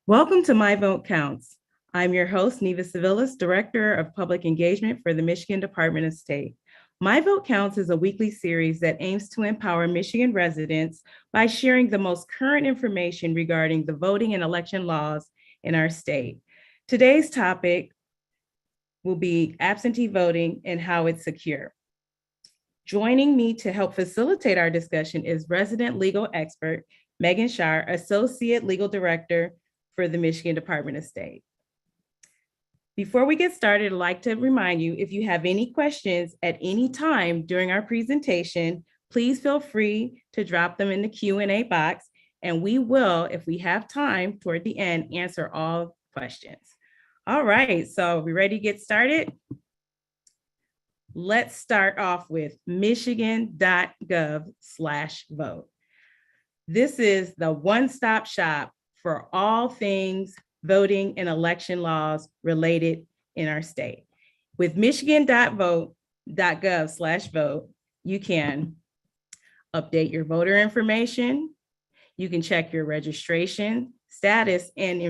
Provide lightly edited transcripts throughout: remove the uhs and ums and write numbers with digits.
Welcome to My Vote Counts. I'm your host, Neva Civilis, Director of Public Engagement for the Michigan Department of State. My Vote Counts is a weekly series that aims to empower Michigan residents by sharing the most current information regarding the voting and election laws in our state. Today's topic will be absentee voting and how it's secure. Joining me to help facilitate our discussion is resident legal expert Megan Shar, Associate Legal Director for the Michigan Department of State. Before we get started, I'd like to remind you, if you have any questions at any time during our presentation, please feel free to drop them in the Q&A box, and we will, if we have time toward the end, answer all questions. All right, so we ready to get started? Let's start off with michigan.gov/vote. This is the one-stop shop for all things voting and election laws related in our state. With michigan.gov/vote, you can update your voter information, you can check your registration status and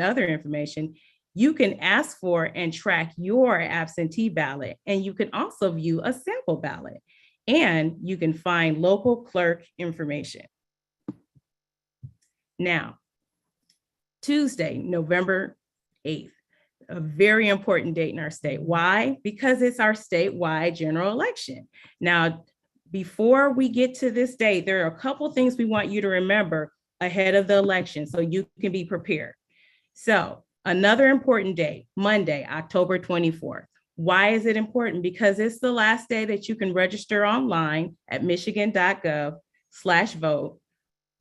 other information. You can ask for and track your absentee ballot, and you can also view a sample ballot, and you can find local clerk information. Now, Tuesday, November 8th, a very important date in our state. Why? Because it's our statewide general election. Now, before we get to this date, there are a couple things we want you to remember ahead of the election so you can be prepared. So, another important date, Monday, October 24th. Why is it important? Because it's the last day that you can register online at michigan.gov/vote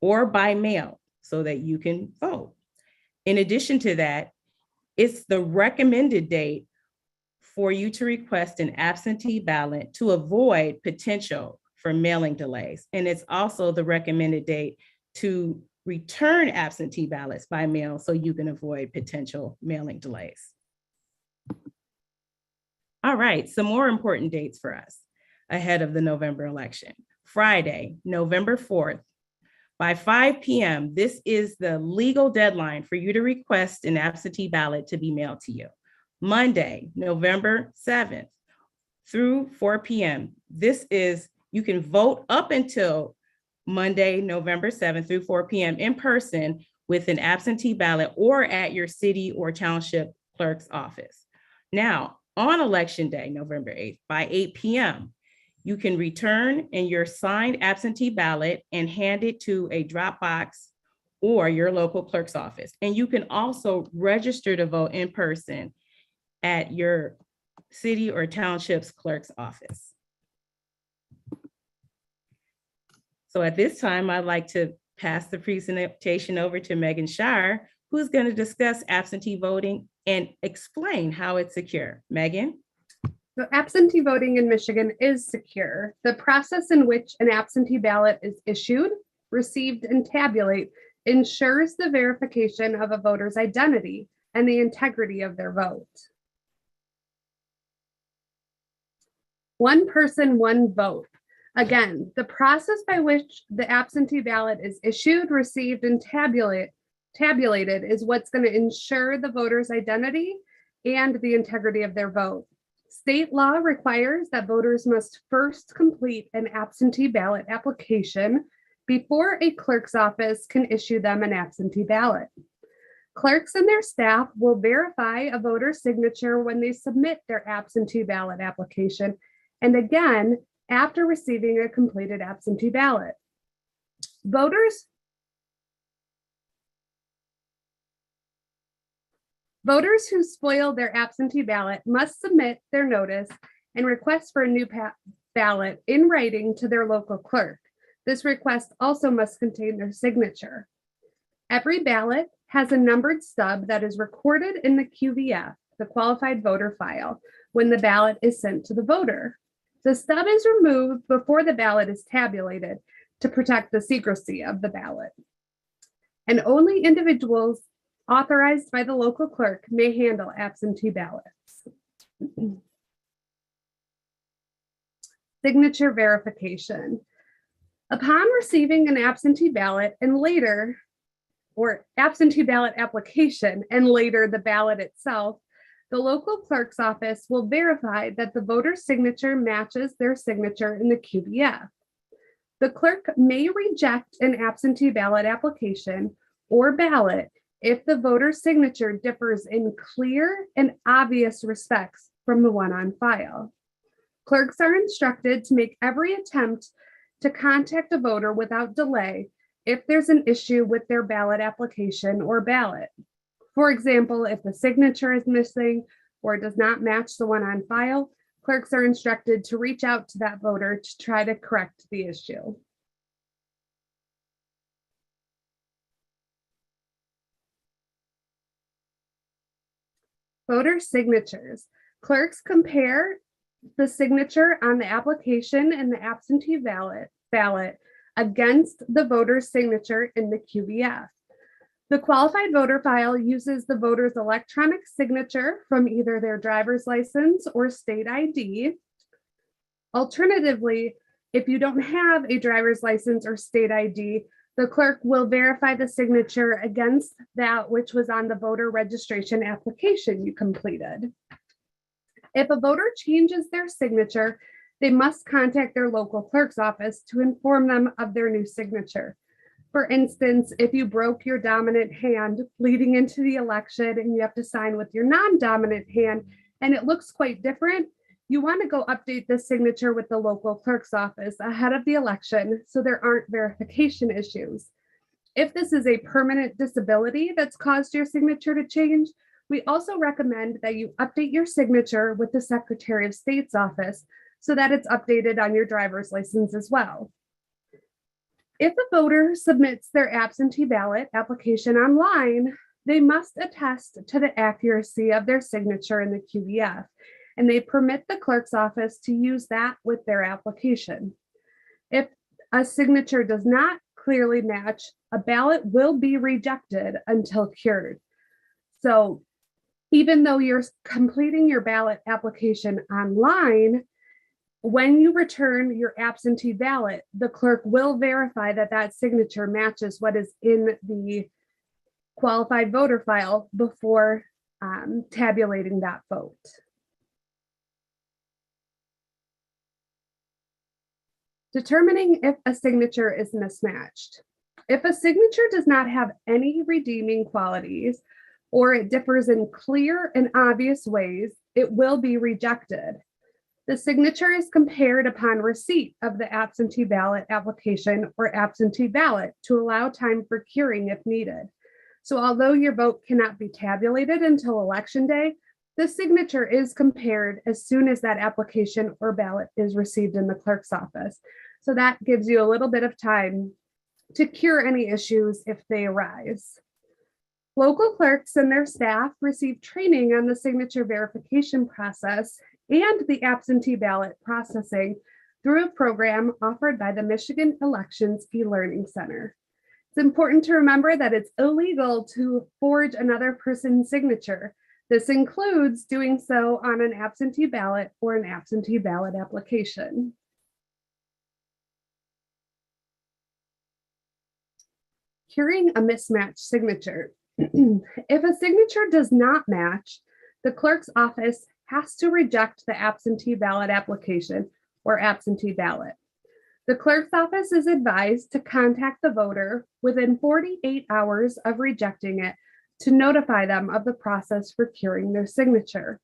or by mail so that you can vote. In addition to that, it's the recommended date for you to request an absentee ballot to avoid potential for mailing delays. And it's also the recommended date to return absentee ballots by mail so you can avoid potential mailing delays. All right, some more important dates for us ahead of the November election. Friday, November 4th, by 5 p.m., this is the legal deadline for you to request an absentee ballot to be mailed to you. Monday, November 7th through 4 p.m. You can vote up until Monday, November 7th through 4 p.m. in person with an absentee ballot or at your city or township clerk's office. Now, on election day, November 8th, by 8 p.m., you can return in your signed absentee ballot and hand it to a Dropbox or your local clerk's office. And you can also register to vote in person at your city or township's clerk's office. So at this time, I'd like to pass the presentation over to Megan Shire, who's going to discuss absentee voting and explain how it's secure. Megan? So absentee voting in Michigan is secure. The process in which an absentee ballot is issued, received, and tabulated ensures the verification of a voter's identity and the integrity of their vote. One person, one vote. Again, the process by which the absentee ballot is issued, received, and tabulated is what's going to ensure the voter's identity and the integrity of their vote. State law requires that voters must first complete an absentee ballot application before a clerk's office can issue them an absentee ballot. Clerks and their staff will verify a voter's signature when they submit their absentee ballot application, and again, after receiving a completed absentee ballot. Voters who spoil their absentee ballot must submit their notice and request for a new ballot in writing to their local clerk. This request also must contain their signature. Every ballot has a numbered stub that is recorded in the QVF, the qualified voter file, when the ballot is sent to the voter. The stub is removed before the ballot is tabulated to protect the secrecy of the ballot. And only individuals authorized by the local clerk may handle absentee ballots. Signature verification. Upon receiving an absentee ballot and later or absentee ballot application and later the ballot itself, the local clerk's office will verify that the voter's signature matches their signature in the QBF. The clerk may reject an absentee ballot application or ballot if the voter's signature differs in clear and obvious respects from the one on file. Clerks are instructed to make every attempt to contact a voter without delay if there's an issue with their ballot application or ballot. For example, if the signature is missing or does not match the one on file, clerks are instructed to reach out to that voter to try to correct the issue. Voter signatures. Clerks compare the signature on the application and the absentee ballot against the voter's signature in the QBF. The qualified voter file uses the voter's electronic signature from either their driver's license or state ID. Alternatively, if you don't have a driver's license or state ID, the clerk will verify the signature against that which was on the voter registration application you completed. If a voter changes their signature, they must contact their local clerk's office to inform them of their new signature. For instance, if you broke your dominant hand leading into the election and you have to sign with your non-dominant hand and it looks quite different, you want to go update the signature with the local clerk's office ahead of the election so there aren't verification issues. If this is a permanent disability that's caused your signature to change, we also recommend that you update your signature with the Secretary of State's office so that it's updated on your driver's license as well. If a voter submits their absentee ballot application online, they must attest to the accuracy of their signature in the QBF, and they permit the clerk's office to use that with their application. If a signature does not clearly match, a ballot will be rejected until cured. So even though you're completing your ballot application online, when you return your absentee ballot, the clerk will verify that that signature matches what is in the qualified voter file before tabulating that vote. Determining if a signature is mismatched. If a signature does not have any redeeming qualities or it differs in clear and obvious ways, it will be rejected. The signature is compared upon receipt of the absentee ballot application or absentee ballot to allow time for curing if needed. So although your vote cannot be tabulated until election day, the signature is compared as soon as that application or ballot is received in the clerk's office. So that gives you a little bit of time to cure any issues if they arise. Local clerks and their staff receive training on the signature verification process and the absentee ballot processing through a program offered by the Michigan Elections e-Learning Center. It's important to remember that it's illegal to forge another person's signature. This includes doing so on an absentee ballot or an absentee ballot application. Curing a mismatched signature. If a signature does not match, the clerk's office has to reject the absentee ballot application or absentee ballot. The clerk's office is advised to contact the voter within 48 hours of rejecting it to notify them of the process for curing their signature.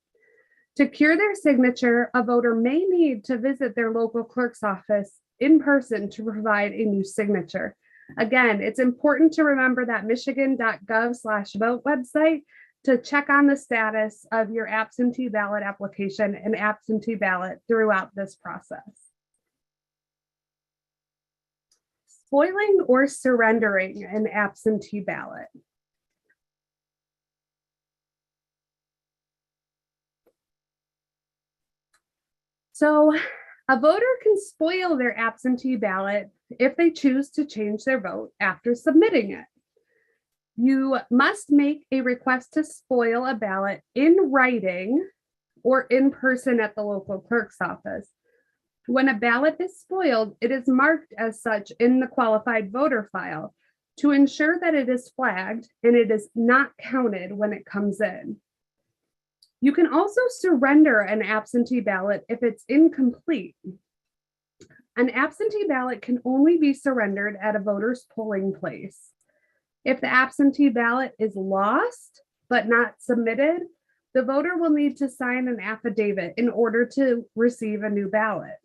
To cure their signature, a voter may need to visit their local clerk's office in person to provide a new signature. Again, it's important to remember that michigan.gov/vote website to check on the status of your absentee ballot application and absentee ballot throughout this process. Spoiling or surrendering an absentee ballot. So a voter can spoil their absentee ballot if they choose to change their vote after submitting it. You must make a request to spoil a ballot in writing or in person at the local clerk's office. When a ballot is spoiled, it is marked as such in the qualified voter file. to ensure that it is flagged and it is not counted when it comes in. You can also surrender an absentee ballot if it's incomplete. An absentee ballot can only be surrendered at a voter's polling place. If the absentee ballot is lost but not submitted, the voter will need to sign an affidavit in order to receive a new ballot.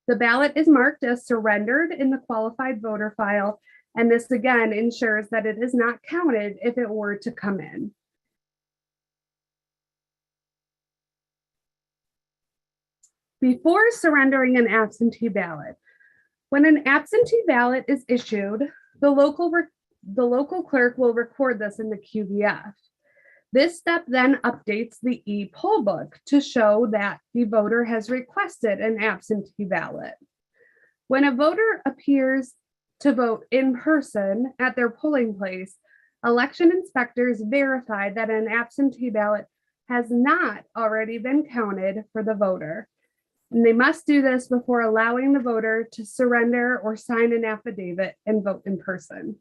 The ballot is marked as surrendered in the qualified voter file, and this again ensures that it is not counted if it were to come in. Before surrendering an absentee ballot, when an absentee ballot is issued, the local clerk will record this in the QVF. This step then updates the e-poll book to show that the voter has requested an absentee ballot. When a voter appears to vote in person at their polling place, election inspectors verify that an absentee ballot has not already been counted for the voter. And they must do this before allowing the voter to surrender or sign an affidavit and vote in person.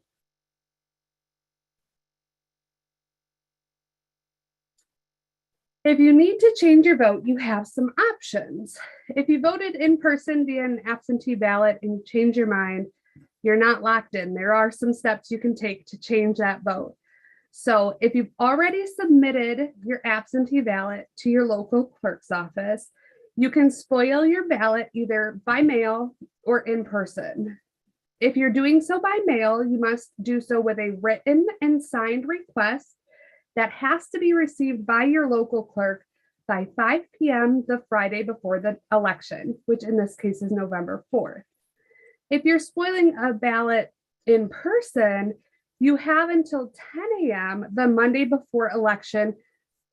If you need to change your vote, you have some options. If you voted in person via an absentee ballot and you change your mind, you're not locked in. There are some steps you can take to change that vote. So if you've already submitted your absentee ballot to your local clerk's office, you can spoil your ballot either by mail or in person. If you're doing so by mail, you must do so with a written and signed request that has to be received by your local clerk by 5 p.m. the Friday before the election, which in this case is November 4th. If you're spoiling a ballot in person, you have until 10 a.m. the Monday before election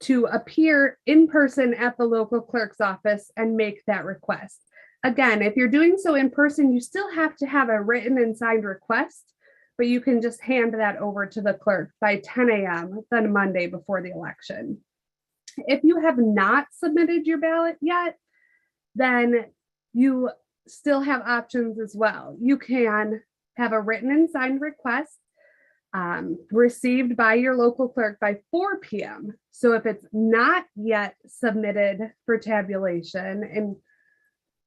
to appear in person at the local clerk's office and make that request. Again, if you're doing so in person, you still have to have a written and signed request, but you can just hand that over to the clerk by 10 a.m. the Monday before the election. If you have not submitted your ballot yet, then you still have options as well. You can have a written and signed request received by your local clerk by 4 p.m. So if it's not yet submitted for tabulation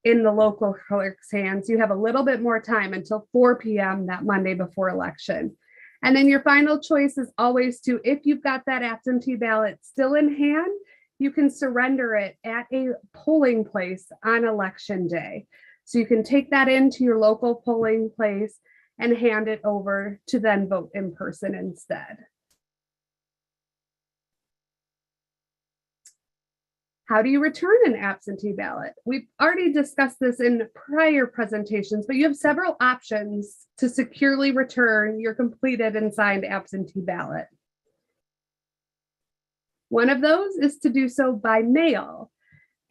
in the local clerk's hands, you have a little bit more time until 4 p.m. that Monday before election. And then your final choice is always to, if you've got that absentee ballot still in hand, you can surrender it at a polling place on election day. So you can take that into your local polling place and hand it over to then vote in person instead. How do you return an absentee ballot? We've already discussed this in prior presentations, but you have several options to securely return your completed and signed absentee ballot. One of those is to do so by mail.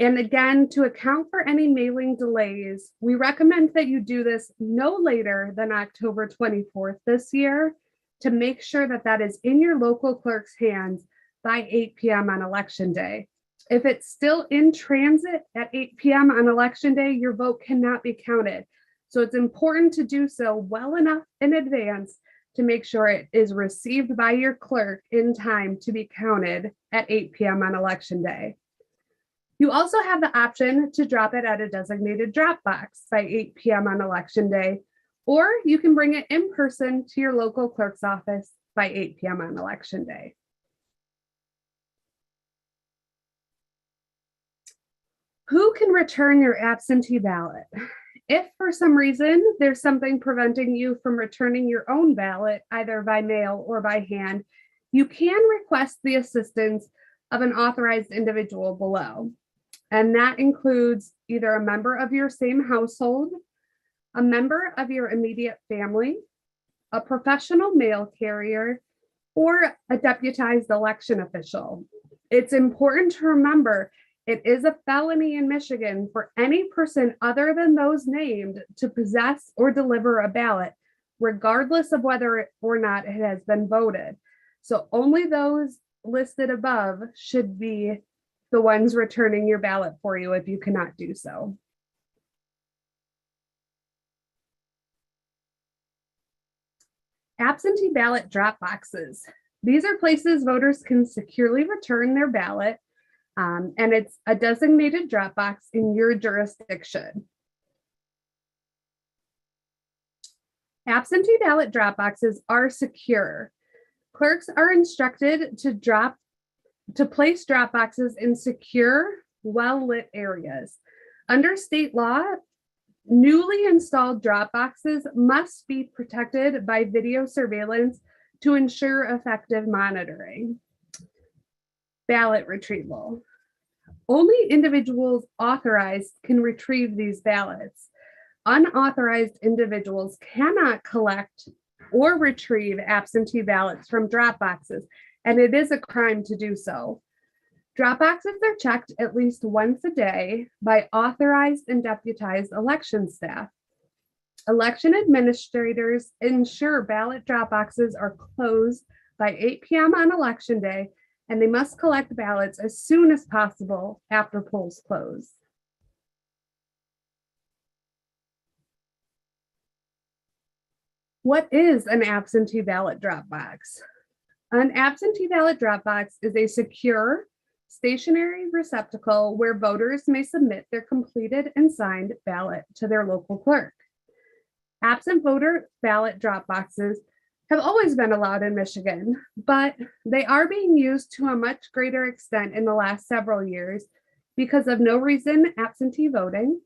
And again, to account for any mailing delays, we recommend that you do this no later than October 24th this year to make sure that that is in your local clerk's hands by 8 p.m. on election day. If it's still in transit at 8 p.m. on election day, your vote cannot be counted. So it's important to do so well enough in advance to make sure it is received by your clerk in time to be counted at 8 p.m. on election day. You also have the option to drop it at a designated drop box by 8 p.m. on election day, or you can bring it in person to your local clerk's office by 8 p.m. on election day. Who can return your absentee ballot? If for some reason there's something preventing you from returning your own ballot, either by mail or by hand, you can request the assistance of an authorized individual below. And that includes either a member of your same household, a member of your immediate family, a professional mail carrier, or a deputized election official. It's important to remember it is a felony in Michigan for any person other than those named to possess or deliver a ballot, regardless of whether or not it has been voted. So only those listed above should be the ones returning your ballot for you if you cannot do so. Absentee ballot drop boxes. These are places voters can securely return their ballot, and it's a designated drop box in your jurisdiction. Absentee ballot drop boxes are secure. Clerks are instructed to place drop boxes in secure, well-lit areas. Under state law, newly installed drop boxes must be protected by video surveillance to ensure effective monitoring. Ballot retrieval. Only individuals authorized can retrieve these ballots. Unauthorized individuals cannot collect or retrieve absentee ballots from drop boxes, and it is a crime to do so. Drop boxes are checked at least once a day by authorized and deputized election staff. Election administrators ensure ballot drop boxes are closed by 8 p.m. on election day, and they must collect ballots as soon as possible after polls close. What is an absentee ballot drop box? An absentee ballot drop box is a secure, stationary receptacle where voters may submit their completed and signed ballot to their local clerk. Absent voter ballot drop boxes have always been allowed in Michigan, but they are being used to a much greater extent in the last several years because of no reason absentee voting,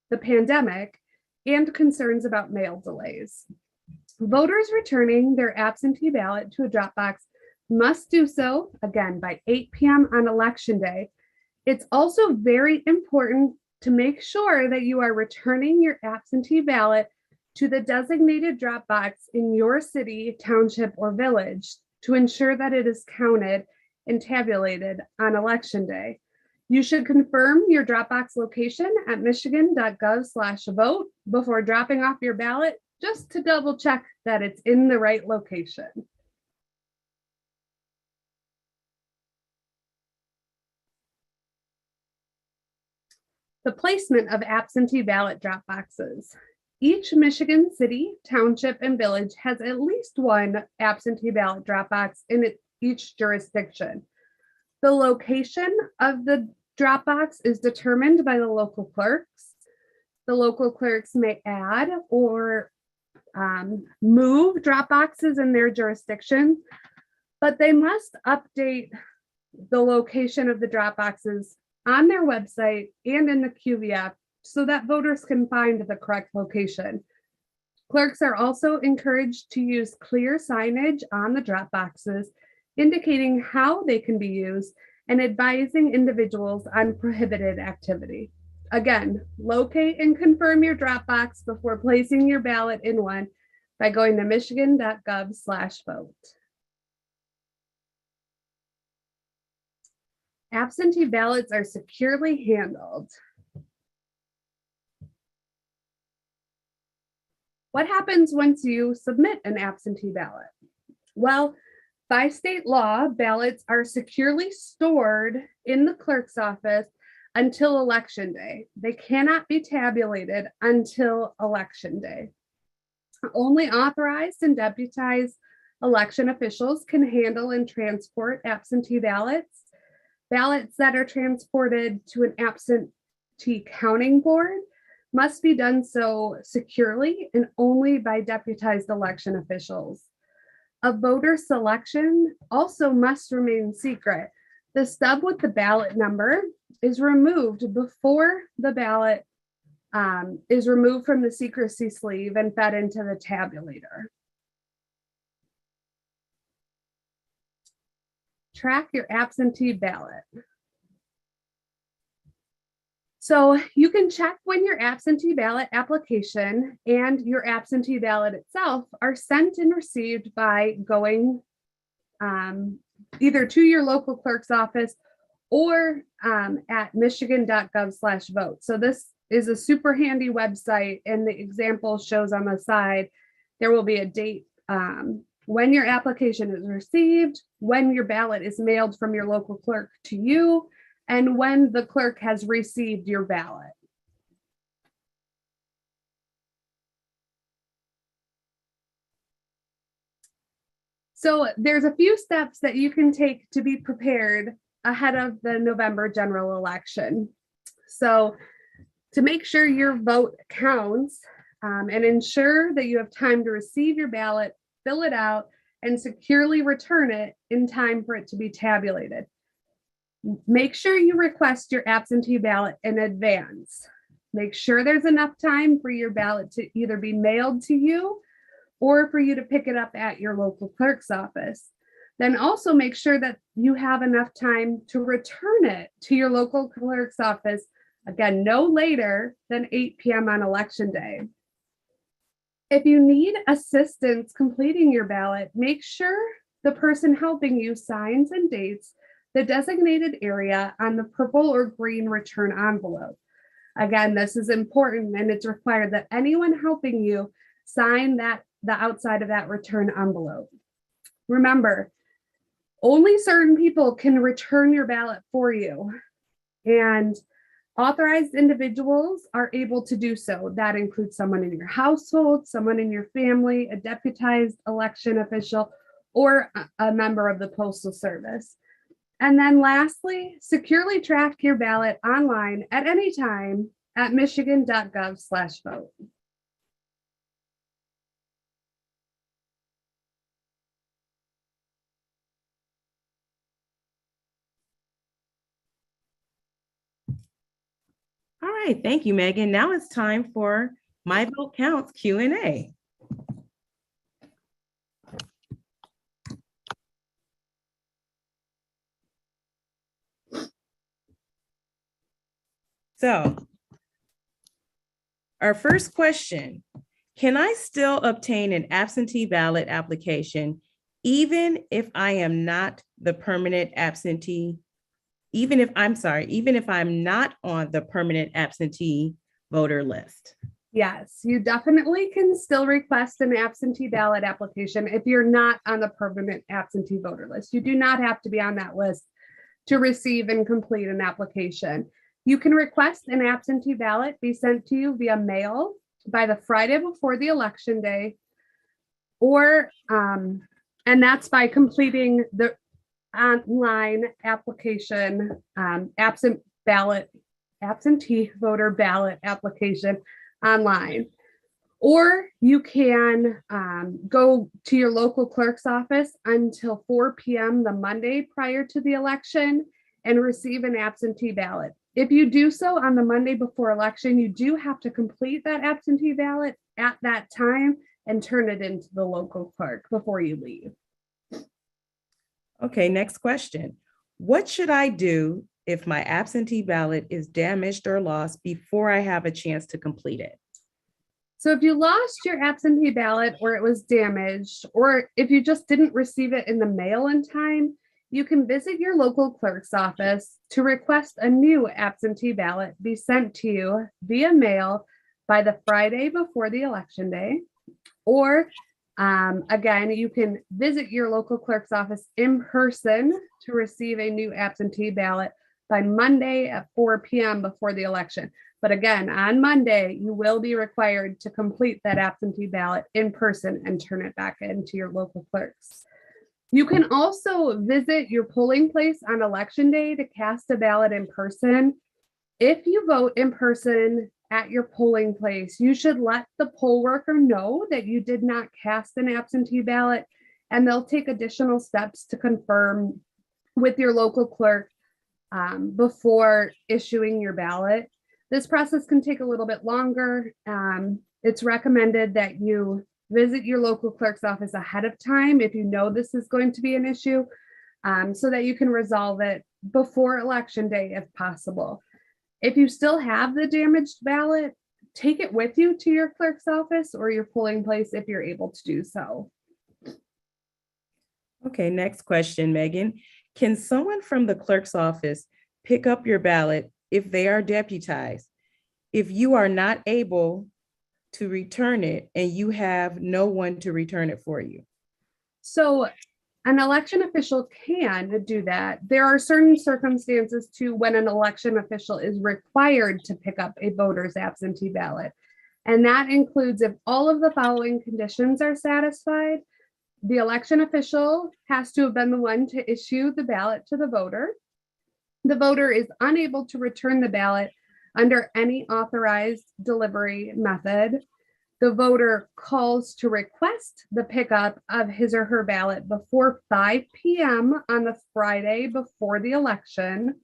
the pandemic, and concerns about mail delays. Voters returning their absentee ballot to a drop box must do so, again, by 8 p.m. on election day. It's also very important to make sure that you are returning your absentee ballot to the designated drop box in your city, township, or village to ensure that it is counted and tabulated on election day. You should confirm your Dropbox location at michigan.gov/vote before dropping off your ballot, just to double check that it's in the right location. The placement of absentee ballot drop boxes. Each Michigan city, township, and village has at least one absentee ballot drop box in each jurisdiction. The location of the drop box is determined by the local clerks. The local clerks may add or move drop boxes in their jurisdiction, but they must update the location of the drop boxes on their website and in the QV app so that voters can find the correct location. Clerks are also encouraged to use clear signage on the drop boxes, indicating how they can be used and advising individuals on prohibited activity. Again, locate and confirm your drop box before placing your ballot in one by going to michigan.gov/vote. Absentee ballots are securely handled. What happens once you submit an absentee ballot? Well, by state law, ballots are securely stored in the clerk's office until election day. They cannot be tabulated until election day. Only authorized and deputized election officials can handle and transport absentee ballots. Ballots that are transported to an absentee counting board must be done so securely and only by deputized election officials. A voter selection also must remain secret. The stub with the ballot number is removed before the ballot is removed from the secrecy sleeve and fed into the tabulator. Track your absentee ballot. So you can check when your absentee ballot application and your absentee ballot itself are sent and received by going either to your local clerk's office or at michigan.gov/vote. So this is a super handy website, and the example shows on the side, there will be a date when your application is received, when your ballot is mailed from your local clerk to you, and when the clerk has received your ballot. So there's a few steps that you can take to be prepared ahead of the November general election. So to make sure your vote counts and ensure that you have time to receive your ballot, fill it out, and securely return it in time for it to be tabulated. Make sure you request your absentee ballot in advance. Make sure there's enough time for your ballot to either be mailed to you or for you to pick it up at your local clerk's office. Then also make sure that you have enough time to return it to your local clerk's office, again, no later than 8 p.m. on election day. If you need assistance completing your ballot, make sure the person helping you signs and dates the designated area on the purple or green return envelope. Again, this is important, and it's required that anyone helping you sign the outside of that return envelope. Remember, only certain people can return your ballot for you, and authorized individuals are able to do so. That includes someone in your household, someone in your family, a deputized election official, or a member of the Postal Service. And then lastly, securely track your ballot online at any time at michigan.gov/vote. All right, thank you, Megan. Now it's time for My Vote Counts Q&A. So, our first question, can I still obtain an absentee ballot application even if I am not the permanent absentee, even if I'm not on the permanent absentee voter list? Yes, you definitely can still request an absentee ballot application if you're not on the permanent absentee voter list. You do not have to be on that list to receive and complete an application. You can request an absentee ballot be sent to you via mail by the Friday before the election day, or and that's by completing the online application, absentee voter ballot application online. Or you can go to your local clerk's office until 4 p.m. the Monday prior to the election and receive an absentee ballot. If you do so on the Monday before election, you do have to complete that absentee ballot at that time and turn it into the local clerk before you leave. Okay, next question. What should I do if my absentee ballot is damaged or lost before I have a chance to complete it? So if you lost your absentee ballot or it was damaged, or if you just didn't receive it in the mail in time, you can visit your local clerk's office to request a new absentee ballot be sent to you via mail by the Friday before the election day. Or again, you can visit your local clerk's office in person to receive a new absentee ballot by Monday at 4 p.m. before the election. But again, on Monday, you will be required to complete that absentee ballot in person and turn it back into your local clerks. You can also visit your polling place on election day to cast a ballot in person. If you vote in person at your polling place, you should let the poll worker know that you did not cast an absentee ballot, and they'll take additional steps to confirm with your local clerk before issuing your ballot. This process can take a little bit longer. It's recommended that you visit your local clerk's office ahead of time if you know this is going to be an issue, so that you can resolve it before election day if possible. If you still have the damaged ballot, take it with you to your clerk's office or your polling place if you're able to do so. Okay, next question, Megan. Can someone from the clerk's office pick up your ballot if they are deputized, if you are not able to return it and you have no one to return it for you? So an election official can do that. There are certain circumstances too when an election official is required to pick up a voter's absentee ballot. And that includes if all of the following conditions are satisfied: The election official has to have been the one to issue the ballot to the voter. The voter is unable to return the ballot under any authorized delivery method. The voter calls to request the pickup of his or her ballot before 5 p.m. on the Friday before the election.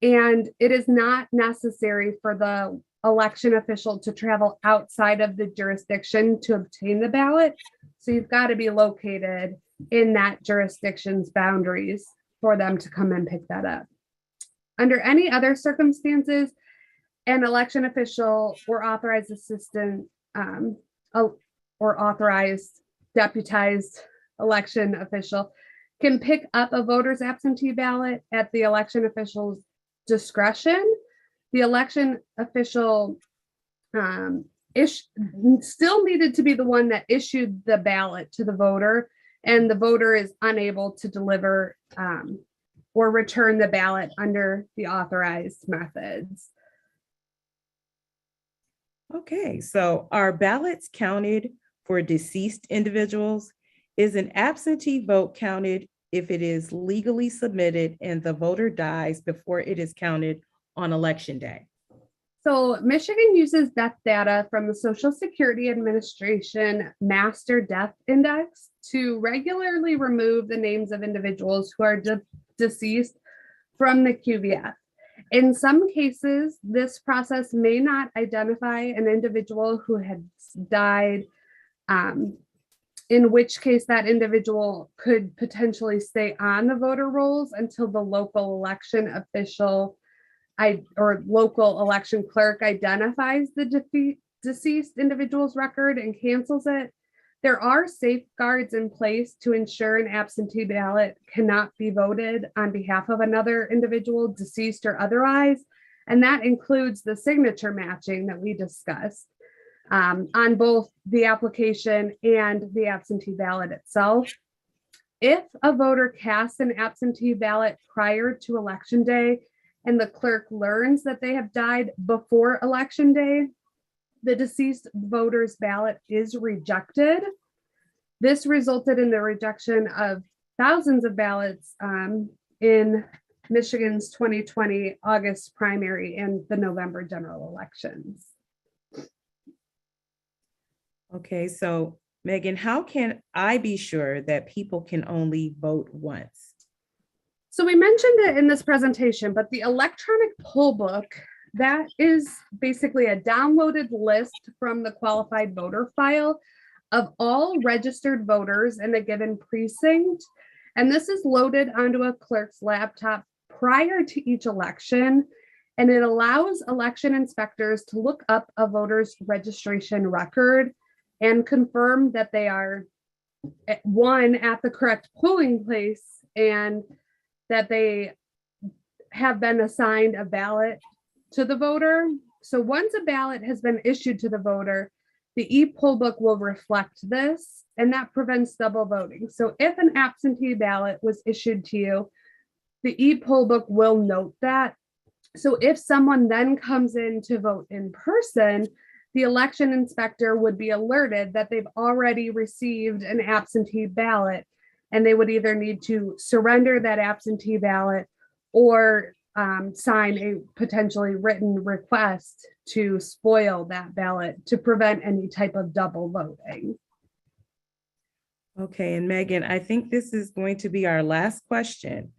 And it is not necessary for the election official to travel outside of the jurisdiction to obtain the ballot. So you've got to be located in that jurisdiction's boundaries for them to come and pick that up. Under any other circumstances, an election official or authorized assistant or authorized deputized election official can pick up a voter's absentee ballot at the election official's discretion. The election official still needed to be the one that issued the ballot to the voter, and the voter is unable to deliver or return the ballot under the authorized methods. Okay, so are ballots counted for deceased individuals? Is an absentee vote counted if it is legally submitted and the voter dies before it is counted on election day? So Michigan uses death data from the Social Security Administration Master Death Index to regularly remove the names of individuals who are deceased from the QVF. In some cases, this process may not identify an individual who had died, in which case that individual could potentially stay on the voter rolls until the local election official or local election clerk identifies the deceased individual's record and cancels it. There are safeguards in place to ensure an absentee ballot cannot be voted on behalf of another individual, deceased or otherwise, and that includes the signature matching that we discussed on both the application and the absentee ballot itself. If a voter casts an absentee ballot prior to election day and the clerk learns that they have died before election day, the deceased voter's ballot is rejected. This resulted in the rejection of thousands of ballots in Michigan's 2020 August primary and the November general elections. Okay, so Megan, how can I be sure that people can only vote once? So we mentioned it in this presentation, but the electronic poll book, that is basically a downloaded list from the qualified voter file of all registered voters in a given precinct. And this is loaded onto a clerk's laptop prior to each election. And it allows election inspectors to look up a voter's registration record and confirm that they are at the correct polling place and that they have been assigned a ballot to the voter. So once a ballot has been issued to the voter, the e-poll book will reflect this, and that prevents double voting. So if an absentee ballot was issued to you, the e-poll book will note that. So if someone then comes in to vote in person, the election inspector would be alerted that they've already received an absentee ballot, and they would either need to surrender that absentee ballot or sign a potentially written request to spoil that ballot to prevent any type of double voting. Okay, and Megan, I think this is going to be our last question.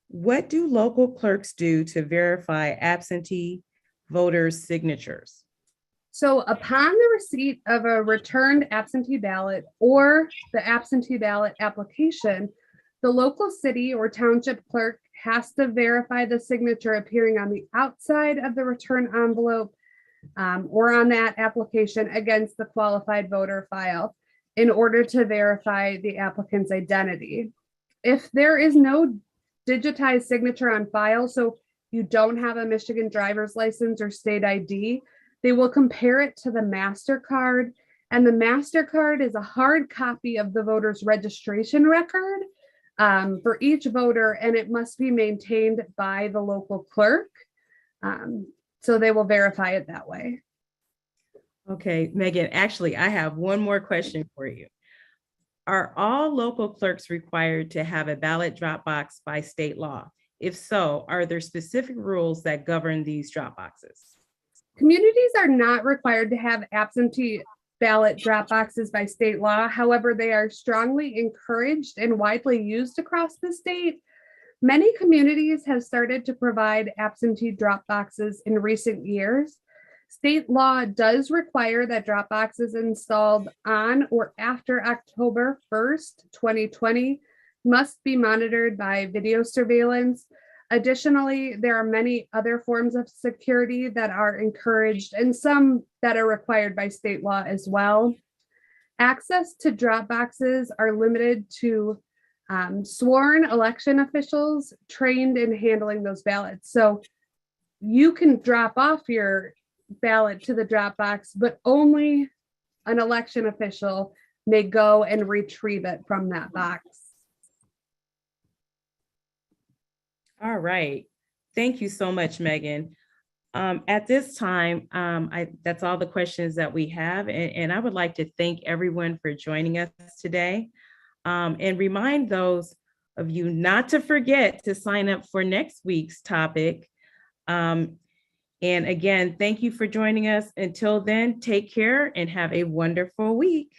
What do local clerks do to verify absentee voters' signatures? So upon the receipt of a returned absentee ballot or the absentee ballot application, the local city or township clerk has to verify the signature appearing on the outside of the return envelope or on that application against the qualified voter file in order to verify the applicant's identity. If there is no digitized signature on file, so you don't have a Michigan driver's license or state ID, they will compare it to the MasterCard, and the MasterCard is a hard copy of the voter's registration record for each voter, and it must be maintained by the local clerk. So they will verify it that way. Okay, Megan, actually, I have one more question for you. Are all local clerks required to have a ballot drop box by state law? If so, are there specific rules that govern these drop boxes? Communities are not required to have absentee ballot drop boxes by state law. However, they are strongly encouraged and widely used across the state. Many communities have started to provide absentee drop boxes in recent years. State law does require that drop boxes installed on or after October 1st, 2020 must be monitored by video surveillance. Additionally, there are many other forms of security that are encouraged and some that are required by state law as well. Access to drop boxes are limited to sworn election officials trained in handling those ballots. So you can drop off your ballot to the drop box, but only an election official may go and retrieve it from that box. All right. Thank you so much, Megan. At this time, that's all the questions that we have. And I would like to thank everyone for joining us today, and remind those of you not to forget to sign up for next week's topic. And again, thank you for joining us. Until then, take care and have a wonderful week.